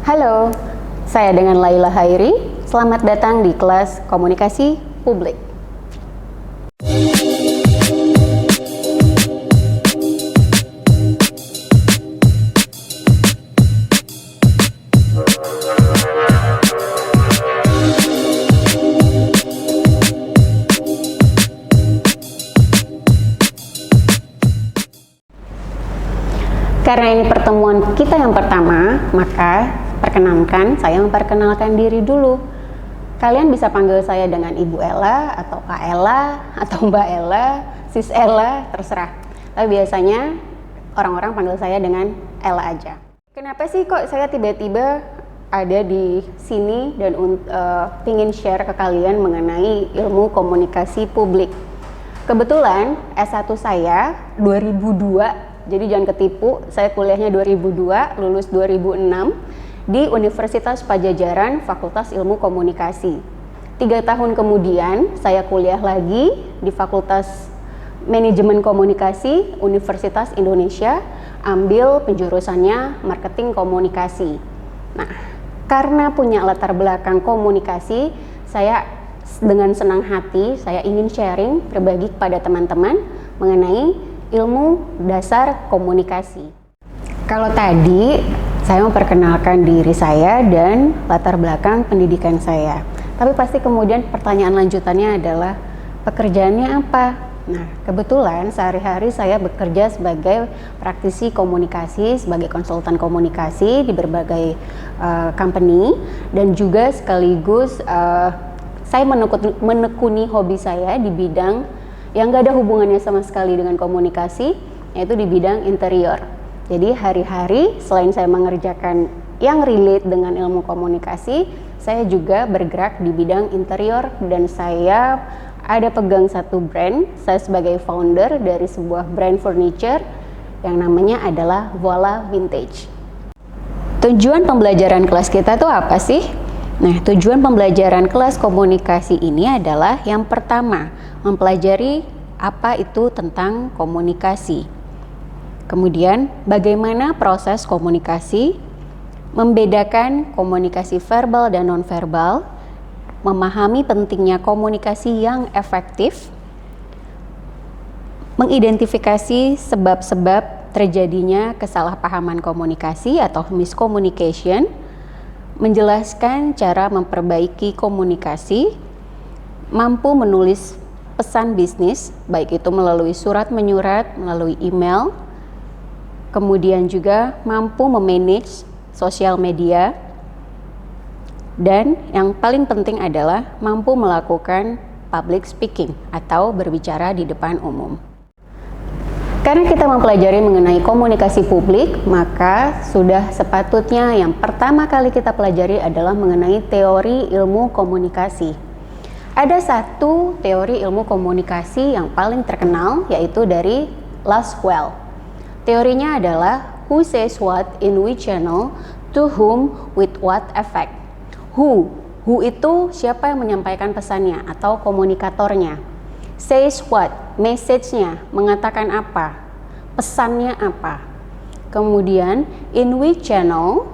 Halo, saya dengan Laila Hairi. Selamat datang di kelas Komunikasi Publik. Karena ini pertemuan kita yang pertama, maka saya memperkenalkan diri dulu. Kalian bisa panggil saya dengan Ibu Ella, atau Kak Ella, atau Mbak Ella, Sis Ella, terserah. Tapi biasanya orang-orang panggil saya dengan Ella aja. Kenapa sih kok saya tiba-tiba ada di sini dan pingin share ke kalian mengenai ilmu komunikasi publik? Kebetulan S1 saya 2002. Jadi jangan ketipu, saya kuliahnya 2002, lulus 2006 di Universitas Padjadjaran, Fakultas Ilmu Komunikasi. 3 tahun kemudian, saya kuliah lagi di Fakultas Manajemen Komunikasi Universitas Indonesia, ambil penjurusannya Marketing Komunikasi. Nah, karena punya latar belakang komunikasi, saya dengan senang hati, saya ingin sharing, berbagi kepada teman-teman mengenai ilmu dasar komunikasi. Kalau tadi saya memperkenalkan diri saya dan latar belakang pendidikan saya. Tapi pasti kemudian pertanyaan lanjutannya adalah pekerjaannya apa? Nah, kebetulan sehari-hari saya bekerja sebagai praktisi komunikasi, sebagai konsultan komunikasi di berbagai company, dan juga sekaligus saya menekuni hobi saya di bidang yang gak ada hubungannya sama sekali dengan komunikasi, yaitu di bidang interior. Jadi hari-hari selain saya mengerjakan yang relate dengan ilmu komunikasi, saya juga bergerak di bidang interior dan saya ada pegang satu brand. Saya sebagai founder dari sebuah brand furniture yang namanya adalah Voila Vintage. Tujuan pembelajaran kelas kita tuh apa sih? Nah, tujuan pembelajaran kelas komunikasi ini adalah yang pertama, mempelajari apa itu tentang komunikasi. Kemudian, bagaimana proses komunikasi, membedakan komunikasi verbal dan nonverbal, memahami pentingnya komunikasi yang efektif, mengidentifikasi sebab-sebab terjadinya kesalahpahaman komunikasi atau miscommunication, menjelaskan cara memperbaiki komunikasi, mampu menulis pesan bisnis, baik itu melalui surat menyurat, melalui email, kemudian juga mampu memanage sosial media, dan yang paling penting adalah mampu melakukan public speaking atau berbicara di depan umum. Karena kita mempelajari mengenai komunikasi publik, maka sudah sepatutnya yang pertama kali kita pelajari adalah mengenai teori ilmu komunikasi. Ada satu teori ilmu komunikasi yang paling terkenal, yaitu dari Lasswell. Teorinya adalah who says what in which channel, to whom, with what effect. Who itu siapa yang menyampaikan pesannya atau komunikatornya. Says what, message-nya, mengatakan apa, pesannya apa. Kemudian, in which channel,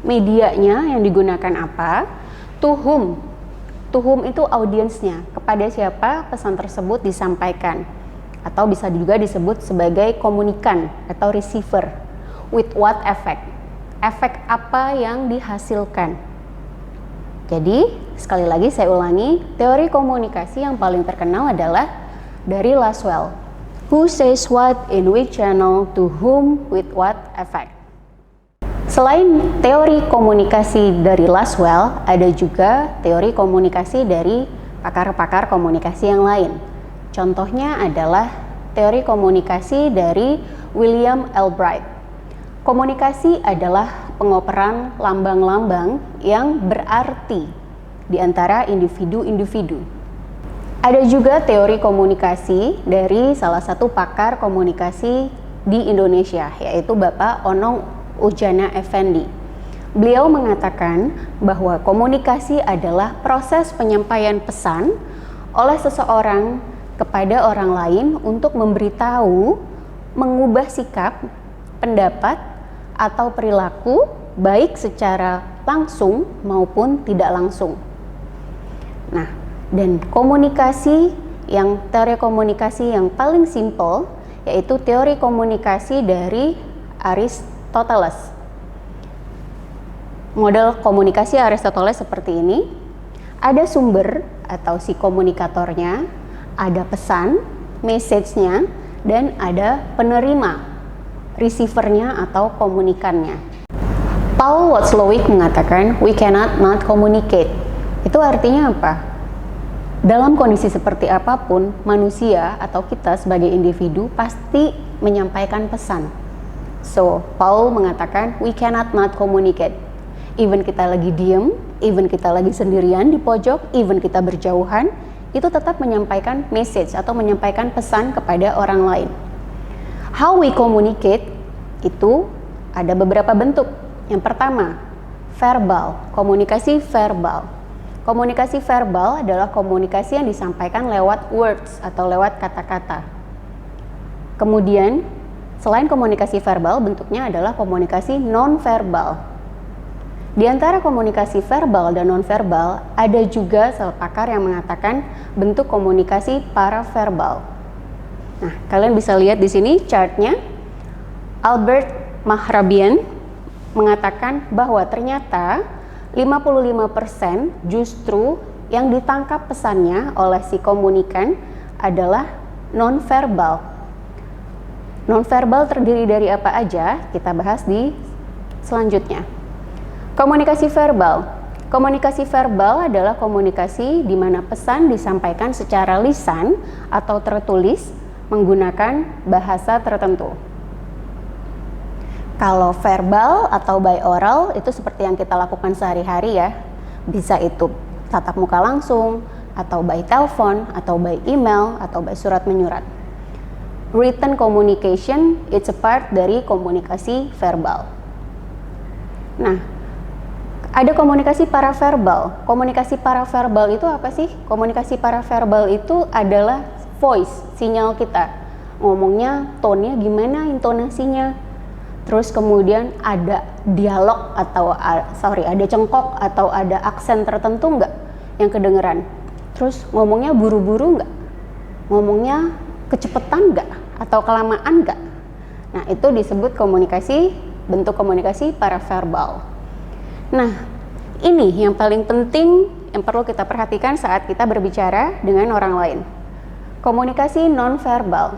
medianya yang digunakan apa. To whom itu audiensnya, kepada siapa pesan tersebut disampaikan. Atau bisa juga disebut sebagai komunikan atau receiver. With what effect, efek apa yang dihasilkan. Jadi, sekali lagi saya ulangi, teori komunikasi yang paling terkenal adalah dari Lasswell. Who says what, in which channel, to whom, with what effect. Selain teori komunikasi dari Lasswell, ada juga teori komunikasi dari pakar-pakar komunikasi yang lain. Contohnya adalah teori komunikasi dari William Albright. Komunikasi adalah pengoperan lambang-lambang yang berarti di antara individu-individu. Ada juga teori komunikasi dari salah satu pakar komunikasi di Indonesia, yaitu Bapak Onong Ujana Effendi. Beliau mengatakan bahwa komunikasi adalah proses penyampaian pesan oleh seseorang kepada orang lain untuk memberitahu, mengubah sikap, pendapat, atau perilaku baik secara langsung maupun tidak langsung. Nah, dan teori komunikasi yang paling simple yaitu teori komunikasi dari Aristoteles. Model komunikasi Aristoteles seperti ini. Ada sumber atau si komunikatornya, ada pesan, message-nya, dan ada penerima, receiver-nya atau komunikannya. Paul Watzlawick mengatakan, we cannot not communicate. Itu artinya apa? Dalam kondisi seperti apapun, manusia atau kita sebagai individu pasti menyampaikan pesan. So, Paul mengatakan, we cannot not communicate. Even kita lagi diem, even kita lagi sendirian di pojok, even kita berjauhan, itu tetap menyampaikan message atau menyampaikan pesan kepada orang lain. How we communicate itu ada beberapa bentuk. Yang pertama, verbal, komunikasi verbal. Komunikasi verbal adalah komunikasi yang disampaikan lewat words atau lewat kata-kata. Kemudian, selain komunikasi verbal, bentuknya adalah komunikasi non-verbal. Di antara komunikasi verbal dan non-verbal, ada juga pakar yang mengatakan bentuk komunikasi paraverbal. Nah, kalian bisa lihat di sini chartnya. Albert Mehrabian mengatakan bahwa ternyata 55% justru yang ditangkap pesannya oleh si komunikan adalah non-verbal. Non-verbal terdiri dari apa aja? Kita bahas di selanjutnya. Komunikasi verbal. Komunikasi verbal adalah komunikasi di mana pesan disampaikan secara lisan atau tertulis menggunakan bahasa tertentu. Kalau verbal atau by oral itu seperti yang kita lakukan sehari-hari ya. Bisa itu tatap muka langsung, atau by telepon, atau by email, atau by surat menyurat. Written communication, it's a part dari komunikasi verbal. Nah, ada komunikasi paraverbal. Komunikasi paraverbal itu apa sih? Komunikasi paraverbal itu adalah voice, sinyal kita. Ngomongnya, tone-nya gimana, intonasinya. Terus kemudian ada dialog atau ada cengkok atau ada aksen tertentu nggak yang kedengeran. Terus ngomongnya buru-buru nggak? Ngomongnya kecepetan nggak? Atau kelamaan nggak? Nah, itu disebut bentuk komunikasi paraverbal. Nah, ini yang paling penting yang perlu kita perhatikan saat kita berbicara dengan orang lain. Komunikasi non-verbal.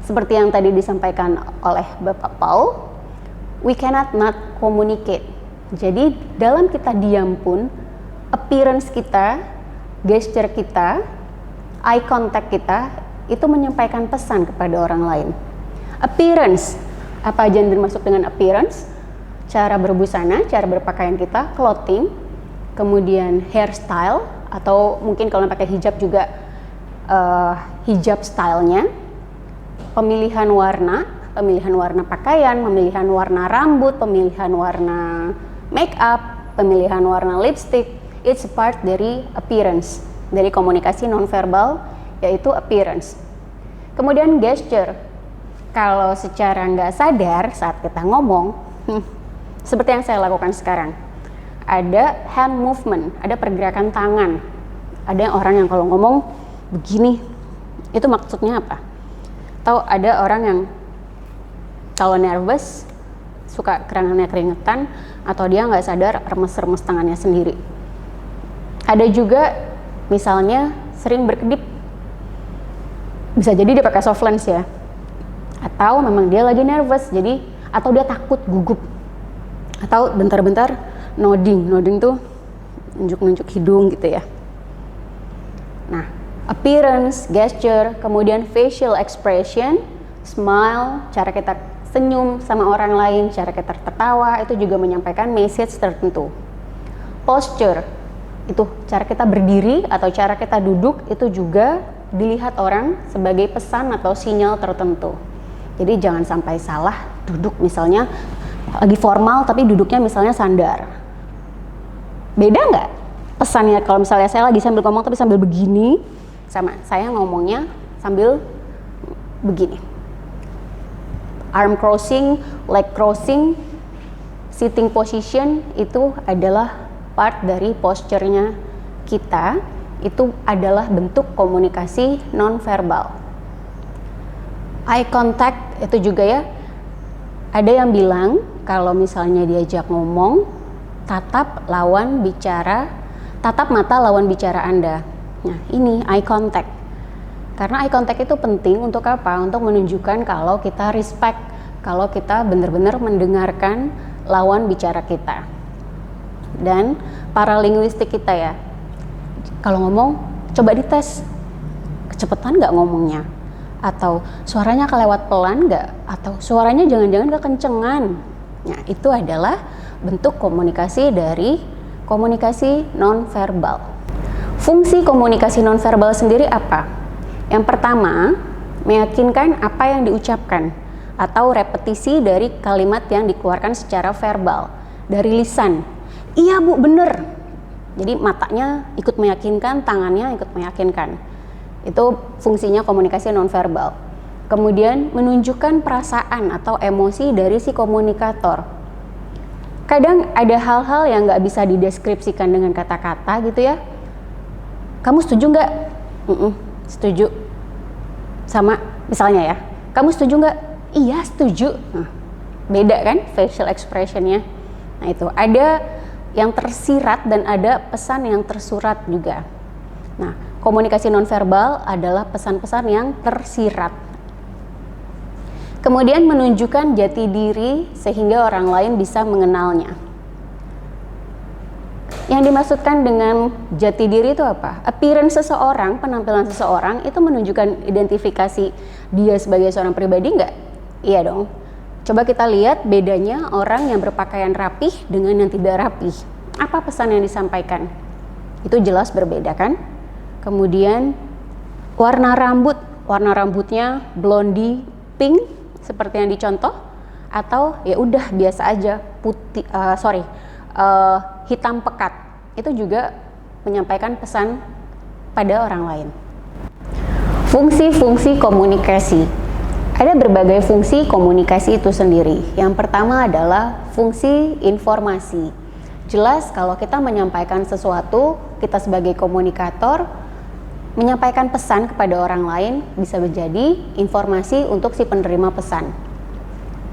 Seperti yang tadi disampaikan oleh Bapak Paul, we cannot not communicate. Jadi dalam kita diam pun, appearance kita, gesture kita, eye contact kita, itu menyampaikan pesan kepada orang lain. Appearance, apa aja yang dimaksud dengan appearance? Cara berbusana, cara berpakaian kita, clothing, kemudian hairstyle, atau mungkin kalau pakai hijab juga hijab stylenya, pemilihan warna pakaian, pemilihan warna rambut, pemilihan warna make up, pemilihan warna lipstick, it's a part dari appearance, dari komunikasi nonverbal, yaitu appearance. Kemudian gesture, kalau secara nggak sadar saat kita ngomong, seperti yang saya lakukan sekarang, ada hand movement, ada pergerakan tangan. Ada orang yang kalau ngomong begini, itu maksudnya apa? Atau ada orang yang kalau nervous, suka keringetan, atau dia nggak sadar remes-remes tangannya sendiri. Ada juga misalnya sering berkedip, bisa jadi dia pakai soft lens ya, atau memang dia lagi nervous, jadi atau dia takut gugup, atau bentar-bentar nodding tuh nunjuk-nunjuk hidung gitu ya. Nah, appearance, gesture, kemudian facial expression, smile, cara kita senyum sama orang lain, cara kita tertawa, itu juga menyampaikan message tertentu. Posture, itu cara kita berdiri atau cara kita duduk, itu juga dilihat orang sebagai pesan atau sinyal tertentu. Jadi jangan sampai salah duduk, misalnya lagi formal tapi duduknya misalnya sandar. Beda nggak pesannya kalau misalnya saya lagi sambil ngomong tapi sambil begini, sama saya ngomongnya sambil begini. Arm crossing, leg crossing, Sitting position itu adalah part dari posturenya kita, itu adalah bentuk komunikasi nonverbal. Eye contact itu juga ya, ada yang bilang kalau misalnya diajak ngomong, tatap mata lawan bicara Anda. Nah, ini eye contact. Karena eye contact itu penting untuk apa? Untuk menunjukkan kalau kita respect, kalau kita benar-benar mendengarkan lawan bicara kita. Dan paralinguistik kita ya, kalau ngomong coba dites, kecepatan nggak ngomongnya, atau suaranya kelewat pelan nggak, atau suaranya jangan-jangan kekencengan. Nah, itu adalah bentuk komunikasi dari komunikasi nonverbal. Fungsi komunikasi nonverbal sendiri apa? Yang pertama, meyakinkan apa yang diucapkan atau repetisi dari kalimat yang dikeluarkan secara verbal dari lisan. Iya Bu, bener. Jadi matanya ikut meyakinkan, tangannya ikut meyakinkan. Itu fungsinya komunikasi nonverbal. Kemudian menunjukkan perasaan atau emosi dari si komunikator. Kadang ada hal-hal yang nggak bisa dideskripsikan dengan kata-kata gitu ya. Kamu setuju nggak? Setuju. Sama misalnya ya, kamu setuju nggak? Iya setuju. Nah, beda kan facial expressionnya. Nah itu ada yang tersirat dan ada pesan yang tersurat juga. Nah, komunikasi nonverbal adalah pesan-pesan yang tersirat. Kemudian menunjukkan jati diri sehingga orang lain bisa mengenalnya. Yang dimaksudkan dengan jati diri itu apa? Appearance seseorang, penampilan seseorang itu menunjukkan identifikasi dia sebagai seorang pribadi nggak? Iya dong. Coba kita lihat bedanya orang yang berpakaian rapih dengan yang tidak rapih. Apa pesan yang disampaikan? Itu jelas berbeda kan? Kemudian warna rambutnya blondie, pink seperti yang dicontoh, atau ya udah biasa aja putih, hitam pekat. Itu juga menyampaikan pesan pada orang lain. Fungsi-fungsi komunikasi. Ada berbagai fungsi komunikasi itu sendiri. Yang pertama adalah fungsi informasi. Jelas kalau kita menyampaikan sesuatu, kita sebagai komunikator menyampaikan pesan kepada orang lain bisa menjadi informasi untuk si penerima pesan.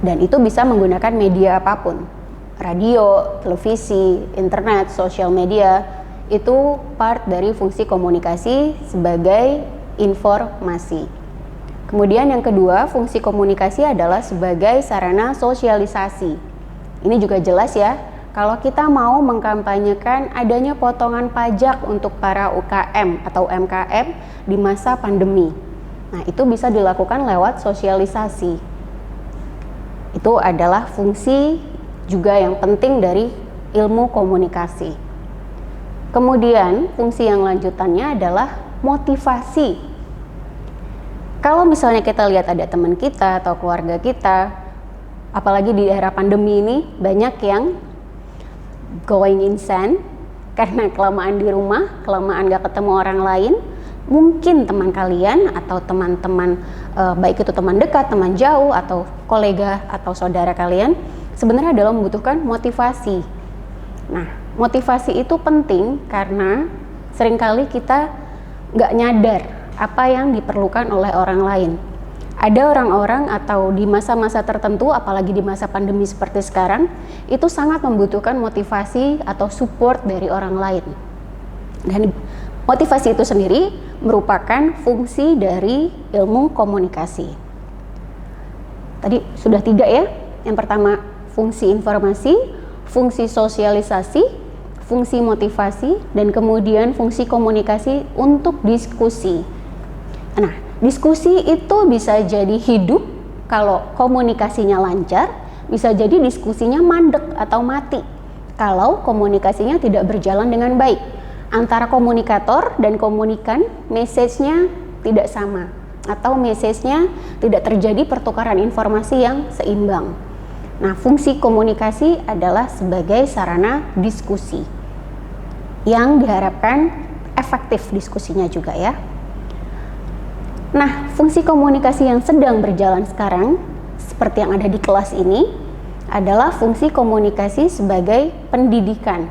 Dan itu bisa menggunakan media apapun. Radio, televisi, internet, sosial media, itu part dari fungsi komunikasi sebagai informasi. Kemudian yang kedua, fungsi komunikasi adalah sebagai sarana sosialisasi. Ini juga jelas ya, kalau kita mau mengkampanyekan adanya potongan pajak untuk para UKM atau UMKM di masa pandemi. Nah, itu bisa dilakukan lewat sosialisasi. Itu adalah fungsi juga yang penting dari ilmu komunikasi. Kemudian, fungsi yang lanjutannya adalah motivasi. Kalau misalnya kita lihat ada teman kita atau keluarga kita, apalagi di era pandemi ini, banyak yang going insane karena kelamaan di rumah, kelamaan gak ketemu orang lain. Mungkin teman kalian atau teman-teman, baik itu teman dekat, teman jauh, atau kolega atau saudara kalian, sebenarnya adalah membutuhkan motivasi. Nah, motivasi itu penting karena seringkali kita gak nyadar apa yang diperlukan oleh orang lain. Ada orang-orang atau di masa-masa tertentu, apalagi di masa pandemi seperti sekarang, itu sangat membutuhkan motivasi atau support dari orang lain. Dan motivasi itu sendiri merupakan fungsi dari ilmu komunikasi. Tadi sudah 3 ya. Yang pertama fungsi informasi, fungsi sosialisasi, fungsi motivasi, dan kemudian fungsi komunikasi untuk diskusi. Nah, diskusi itu bisa jadi hidup kalau komunikasinya lancar, bisa jadi diskusinya mandek atau mati kalau komunikasinya tidak berjalan dengan baik. Antara komunikator dan komunikan, message-nya tidak sama atau message-nya tidak terjadi pertukaran informasi yang seimbang. Nah, fungsi komunikasi adalah sebagai sarana diskusi yang diharapkan efektif diskusinya juga ya. Nah, fungsi komunikasi yang sedang berjalan sekarang, seperti yang ada di kelas ini, adalah fungsi komunikasi sebagai pendidikan,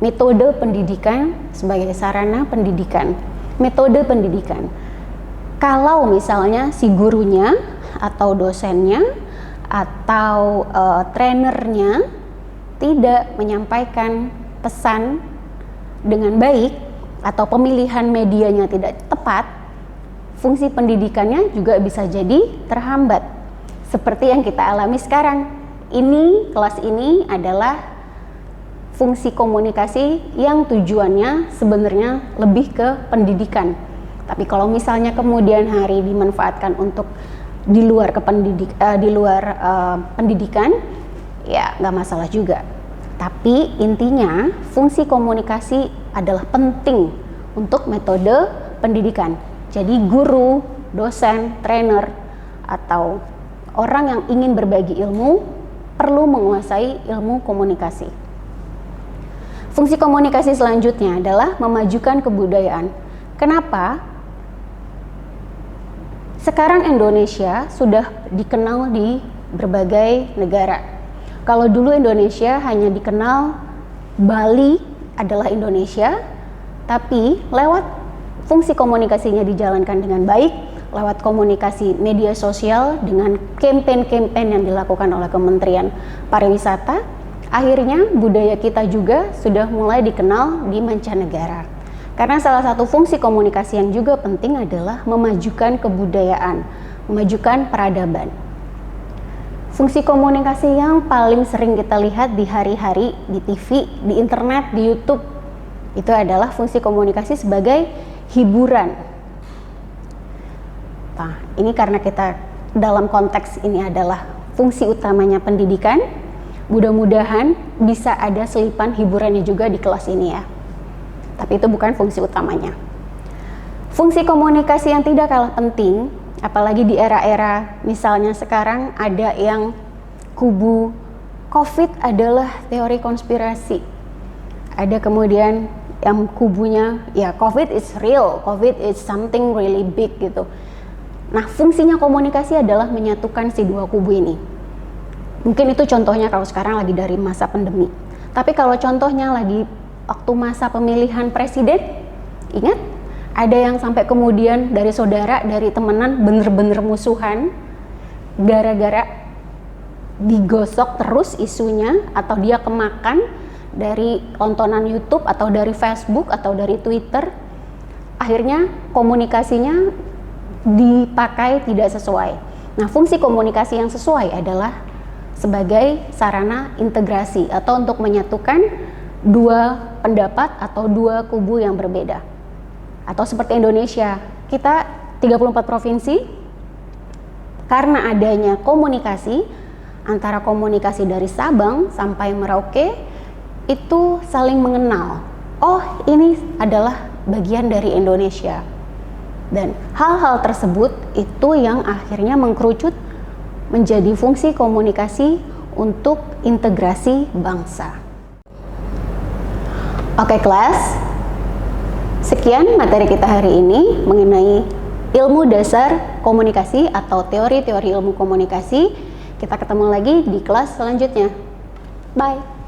metode pendidikan sebagai sarana pendidikan, metode pendidikan. Kalau misalnya si gurunya atau dosennya atau trainernya tidak menyampaikan pesan dengan baik atau pemilihan medianya tidak tepat, fungsi pendidikannya juga bisa jadi terhambat. Seperti yang kita alami sekarang. Ini, kelas ini adalah fungsi komunikasi yang tujuannya sebenarnya lebih ke pendidikan. Tapi kalau misalnya kemudian hari dimanfaatkan untuk di luar pendidikan, ya nggak masalah juga. Tapi intinya fungsi komunikasi adalah penting untuk metode pendidikan. Jadi guru, dosen, trainer, atau orang yang ingin berbagi ilmu perlu menguasai ilmu komunikasi. Fungsi komunikasi selanjutnya adalah memajukan kebudayaan. Kenapa? Sekarang Indonesia sudah dikenal di berbagai negara. Kalau dulu Indonesia hanya dikenal Bali adalah Indonesia, tapi lewat fungsi komunikasinya dijalankan dengan baik, lewat komunikasi media sosial dengan kampanye-kampanye yang dilakukan oleh Kementerian Pariwisata, akhirnya budaya kita juga sudah mulai dikenal di mancanegara. Karena salah satu fungsi komunikasi yang juga penting adalah memajukan kebudayaan, memajukan peradaban. Fungsi komunikasi yang paling sering kita lihat di hari-hari, di TV, di internet, di YouTube, itu adalah fungsi komunikasi sebagai hiburan. Nah, ini karena kita dalam konteks ini adalah fungsi utamanya pendidikan, mudah-mudahan bisa ada selipan hiburannya juga di kelas ini ya. Tapi itu bukan fungsi utamanya. Fungsi komunikasi yang tidak kalah penting, apalagi di era-era misalnya sekarang ada yang kubu COVID adalah teori konspirasi. Ada kemudian yang kubunya ya COVID is real, COVID is something really big gitu. Nah, fungsinya komunikasi adalah menyatukan si dua kubu ini. Mungkin itu contohnya kalau sekarang lagi dari masa pandemi. Tapi kalau contohnya lagi waktu masa pemilihan presiden, ingat ada yang sampai kemudian dari saudara, dari temenan bener-bener musuhan gara-gara digosok terus isunya atau dia kemakan dari tontonan YouTube atau dari Facebook atau dari Twitter. Akhirnya komunikasinya dipakai tidak sesuai. Nah, fungsi komunikasi yang sesuai adalah sebagai sarana integrasi atau untuk menyatukan dua pendapat atau dua kubu yang berbeda. Atau seperti Indonesia, kita 34 provinsi, karena adanya komunikasi antara komunikasi dari Sabang sampai Merauke itu saling mengenal. Oh, ini adalah bagian dari Indonesia. Dan hal-hal tersebut itu yang akhirnya mengkerucut menjadi fungsi komunikasi untuk integrasi bangsa. Oke kelas, sekian materi kita hari ini mengenai ilmu dasar komunikasi atau teori-teori ilmu komunikasi. Kita ketemu lagi di kelas selanjutnya. Bye!